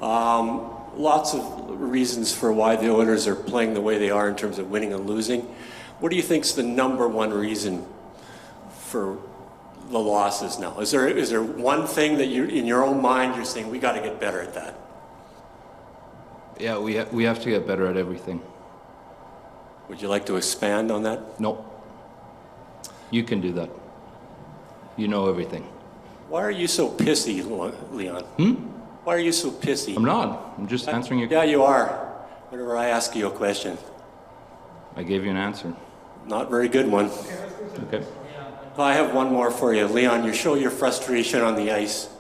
Lots of reasons for why the Oilers are playing the way they are in terms of winning and losing. What do you think is the number one reason for the losses now? Is there one thing that you, in your own mind, you're saying we got to get better at that? Yeah, we have to get better at everything. Would you like to expand on that? No. You can do that. You know everything. Why are you so pissy, Leon? Why are you so pissy? I'm not. I'm just answering your question. Yeah, you are. Whenever I ask you a question. I gave you an answer. Not very good one. Okay. Well, I have one more for you. Leon, you show your frustration on the ice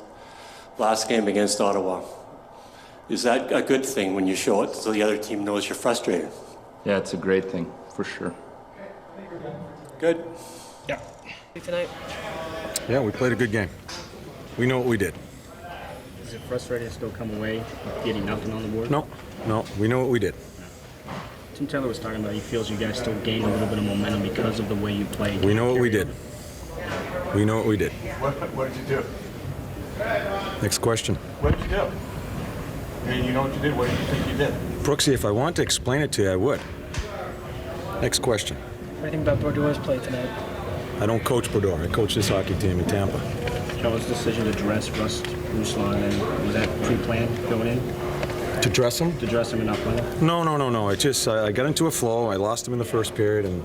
last game against Ottawa. Is that a good thing when you show it so the other team knows you're frustrated? Yeah, it's a great thing, for sure. Good. Yeah. Tonight? Yeah, we played a good game. We know what we did. Is it frustrating to still come away getting nothing on the board? No, we know what we did. Tim Taylor was talking about he feels you guys still gained a little bit of momentum because of the way you played. We know what we did. We know what we did. What did you do? Next question. What did you do? And you know what you did. What do you think you did? Brooksy, if I wanted to explain it to you, I would. Next question. What do you think about Bordeaux's play tonight? I don't coach Bordeaux. I coach this hockey team in Tampa. Joe's decision to dress Rust Ruslan, and was that pre-planned going in? To dress him? To dress him and not play him? No. I got into a flow. I lost him in the first period, and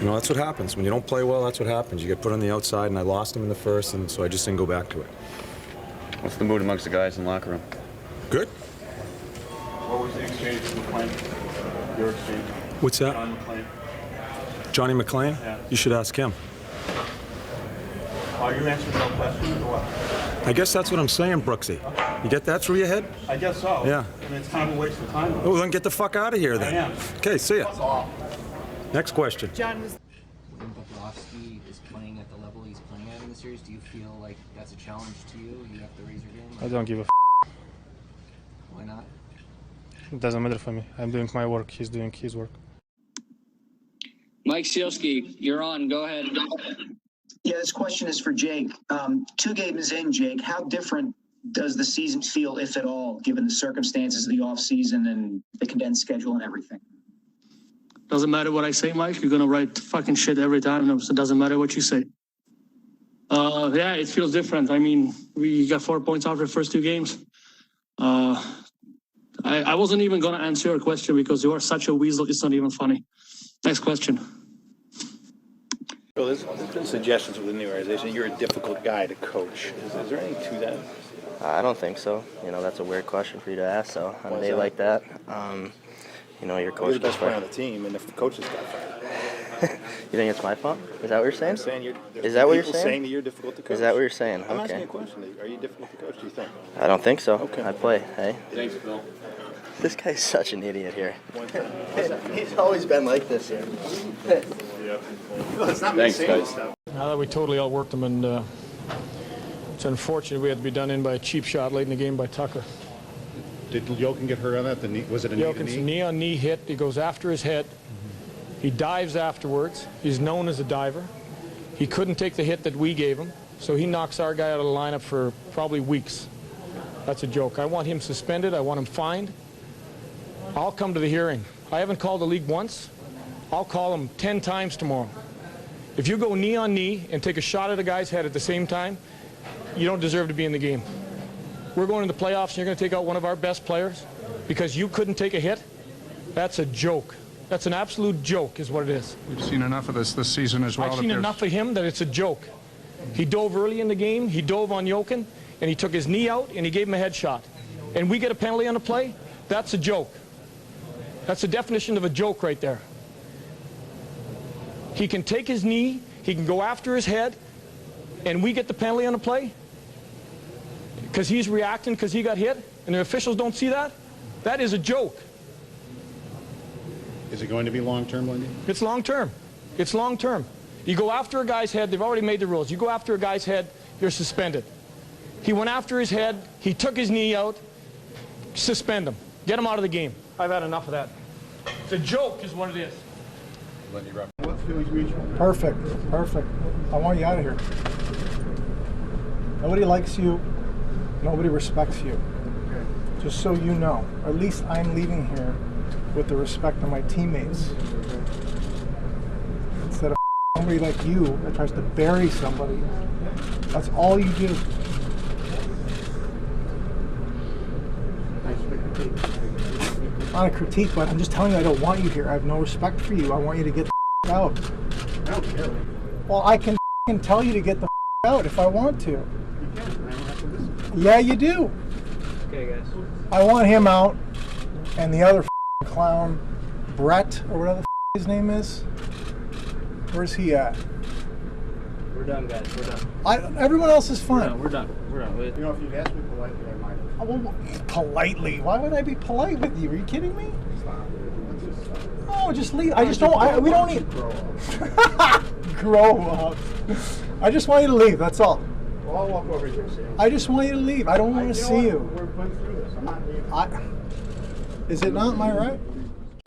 that's what happens. When you don't play well, that's what happens. You get put on the outside, and I lost him in the first, and so I just didn't go back to it. What's the mood amongst the guys in the locker room? Good. What was the exchange from McLean? Your exchange? What's that? John McLean. Johnny McLean? Yeah. You should ask him. Are you answering no questions or what? I guess that's what I'm saying, Brooksy. You get that through your head? I guess so. Yeah. I mean, it's kind of a waste of time. Oh, then get the fuck out of here then. I am. Okay, see ya. Next question. John, when Bobrovsky is playing at the level he's playing at in the series, do you feel like that's a challenge to you? You have to raise your game? I don't give a Why not? It doesn't matter for me. I'm doing my work. He's doing his work. Mike Sielski, you're on. Go ahead. Yeah, this question is for Jake. 2 games in, Jake, how different does the season feel, if at all, given the circumstances of the offseason and the condensed schedule and everything? Doesn't matter what I say, Mike. You're going to write fucking shit every time. So it doesn't matter what you say. Yeah, it feels different. I mean, we got 4 points after the first 2 games. I wasn't even going to answer your question because you are such a weasel. It's not even funny. Next question. Well, there's been suggestions within the organization. You're a difficult guy to coach. Is there anything to that? I don't think so. That's a weird question for you to ask. So on a day like that, your coach. You're the best player on the team, and if the coaches got fired. You think it's my fault? Is that what you're saying? I'm saying is that what you're saying? Saying that you're difficult to coach. Is that what you're saying? I'm okay. asking you a question. Are you difficult to coach? Do you think? I don't think so. Okay. I play. Hey. Thanks, Bill. This guy's such an idiot here. He's always been like this here. Well, it's not Thanks, guys. Now that we totally outworked them, and it's unfortunate we had to be done in by a cheap shot late in the game by Tucker. Did Jokin get hurt on that? Was it a Jokin's knee-on-knee hit. He goes after his head. He dives afterwards. He's known as a diver. He couldn't take the hit that we gave him, so he knocks our guy out of the lineup for probably weeks. That's a joke. I want him suspended. I want him fined. I'll come to the hearing. I haven't called the league once. I'll call him 10 times tomorrow. If you go knee on knee and take a shot at a guy's head at the same time, you don't deserve to be in the game. We're going to the playoffs and you're going to take out one of our best players because you couldn't take a hit? That's a joke. That's an absolute joke is what it is. We've seen enough of this season as well. I've seen enough of him that it's a joke. He dove early in the game. He dove on Jokin, and he took his knee out, and he gave him a headshot. And we get a penalty on the play? That's a joke. That's the definition of a joke right there. He can take his knee, he can go after his head, and we get the penalty on the play? Because he's reacting because he got hit, and the officials don't see that? That is a joke. Is it going to be long-term, Lindy? It's long-term. It's long-term. You go after a guy's head, they've already made the rules. You go after a guy's head, you're suspended. He went after his head, he took his knee out, suspend him. Get him out of the game. I've had enough of that. It's a joke is what it is. What feelings mutual? Perfect. I want you out of here. Nobody likes you. Nobody respects you. Okay. Just so you know. At least I'm leaving here with the respect of my teammates. Instead of somebody like you that tries to bury somebody. That's all you do. Not a critique, but I'm just telling you I don't want you here. I have no respect for you. I want you to get the out. I don't care. Well, I can tell you to get the out if I want to. You can. I don't have to listen. Yeah, you do. Okay, guys. I want him out, and the other clown, Brett, or whatever his name is. Where's he at? We're done, guys. We're done. Everyone else is fine. We're done. We're done. You know, if you'd asked me politely, I might have. Well, politely? Why would I be polite with you? Are you kidding me? No, just leave. I just don't. We don't need. Grow up. I just want you to leave. That's all. Well, I'll walk over here, Sam. I just want you to leave. I don't want to see you. We've been through this. I'm not leaving. Is it not my right?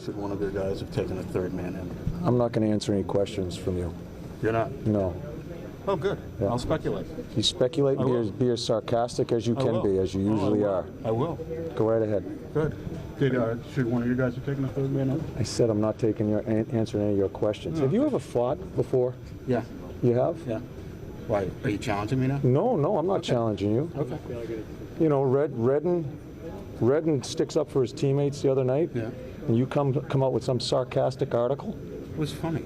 Said one of their guys have taken a third man in. I'm not going to answer any questions from you. You're not? No. Oh, good. Yeah. I'll speculate. You speculate and be as sarcastic as you can be, as you usually are. I will. Go right ahead. Good. Should one of you guys have taken a third man in? I said I'm not answering any of your questions. Have you ever fought before? Yeah. You have? Yeah. Why? Are you challenging me now? No, I'm not challenging you. Okay. You know, Redden sticks up for his teammates the other night. Yeah. And you come out with some sarcastic article. It was funny.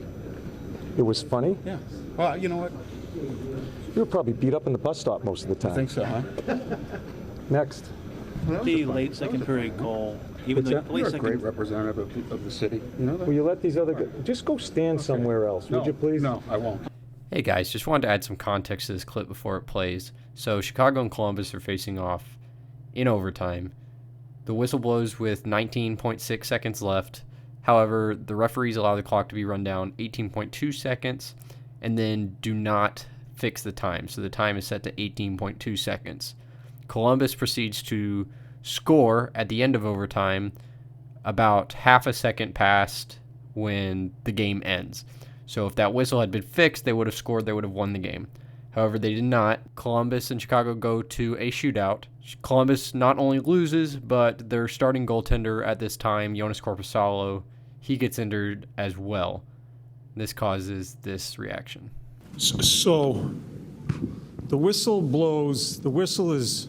It was funny? Yeah. Well, you know what? You were probably beat up in the bus stop most of the time. I think so, huh? Next. The late second period goal, even What's the that? late You're a second. great representative of the city. You know that? Will you let these other guys... Just go stand somewhere else, would you please? No, I won't. Hey guys, just wanted to add some context to this clip before it plays. So Chicago and Columbus are facing off in overtime. The whistle blows with 19.6 seconds left. However, the referees allow the clock to be run down 18.2 seconds and then do not fix the time. So the time is set to 18.2 seconds. Columbus proceeds to score at the end of overtime about half a second past when the game ends. So if that whistle had been fixed, they would have scored, they would have won the game. However, they did not. Columbus and Chicago go to a shootout. Columbus not only loses, but their starting goaltender at this time, Jonas Korpisalo, he gets injured as well. This causes this reaction. So the whistle blows, the whistle is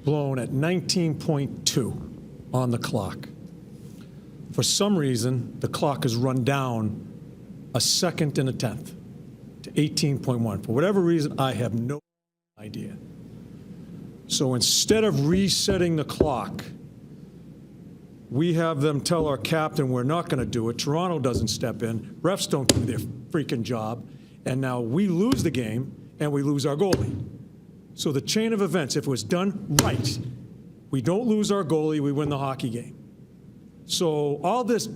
blown at 19.2 on the clock. For some reason, the clock is run down a second and a tenth to 18.1. For whatever reason, I have no idea. So instead of resetting the clock, we have them tell our captain we're not going to do it. Toronto doesn't step in. Refs don't do their freaking job. And now we lose the game and we lose our goalie. So the chain of events, if it was done right, we don't lose our goalie, we win the hockey game. So all this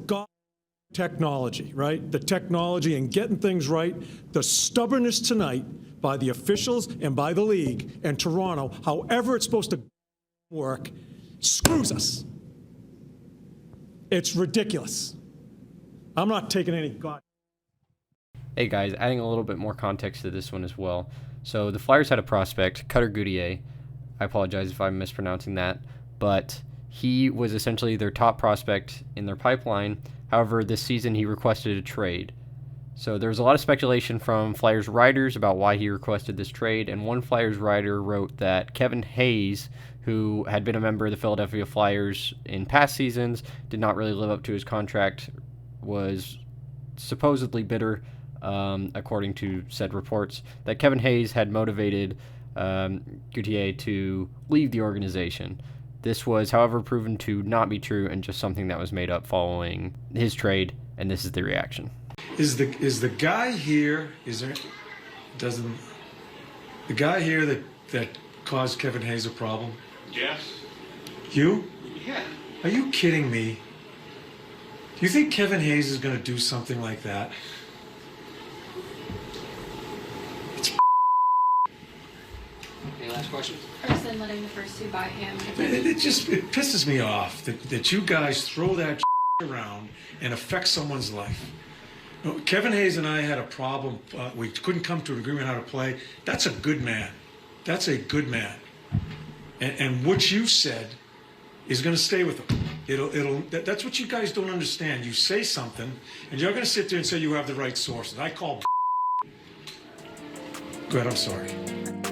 technology, right? The technology and getting things right, the stubbornness tonight by the officials and by the league and Toronto, however it's supposed to work, screws us. It's ridiculous. I'm not taking any God. Hey guys, adding a little bit more context to this one as well. So the Flyers had a prospect, Cutter Goudier. I apologize if I'm mispronouncing that, but he was essentially their top prospect in their pipeline. However, this season he requested a trade. So there's a lot of speculation from Flyers writers about why he requested this trade, and one Flyers writer wrote that Kevin Hayes, who had been a member of the Philadelphia Flyers in past seasons, did not really live up to his contract, was supposedly bitter, according to said reports, that Kevin Hayes had motivated Goudier to leave the organization. This was, however, proven to not be true and just something that was made up following his trade, and this is the reaction. Is the guy here, the guy here that caused Kevin Hayes a problem? Yes. You? Yeah. Are you kidding me? Do you think Kevin Hayes is going to do something like that? Any last questions? Person letting the first two by him. It pisses me off that you guys throw that around and affect someone's life. You know, Kevin Hayes and I had a problem. We couldn't come to an agreement how to play. That's a good man. That's a good man. And what you said is going to stay with them. That's what you guys don't understand. You say something, and you're going to sit there and say you have the right sources. I call. Go ahead, I'm sorry.